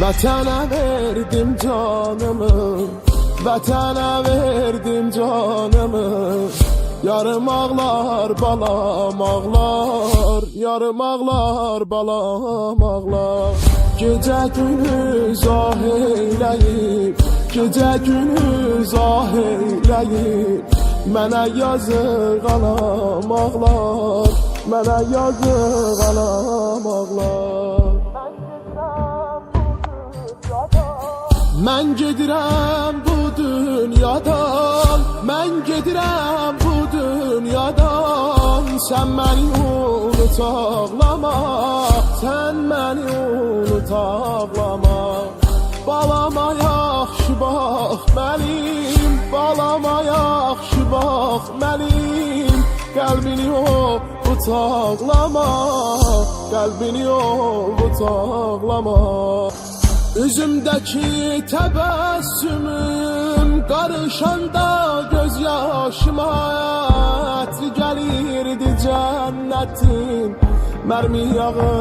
Vətənə verdim canımı, vətənə verdim canımı. Yarım ağlar balam ağlar, yarım ağlar balam ağlar. Gecə gündüz ah eyləyib, gecə gündüz ah eyləyib. Mənə yazıq anam ağlar, mənə yazıq anam ağlar. Mən gedirəm bu dünyadan, mən gedirəm bu dünyadan. Sən məni unut ağlama, sən məni unut ağlama. Balama yaxşı bax mənim, balama yaxşı bax mənim. Qəlbini ovut ağlama, qəlbini ovut ağlama. Üzümdəki təbəssümüm qarışanda göz yaşıma. Ətri gəlirdi cənnətin mərmi yağı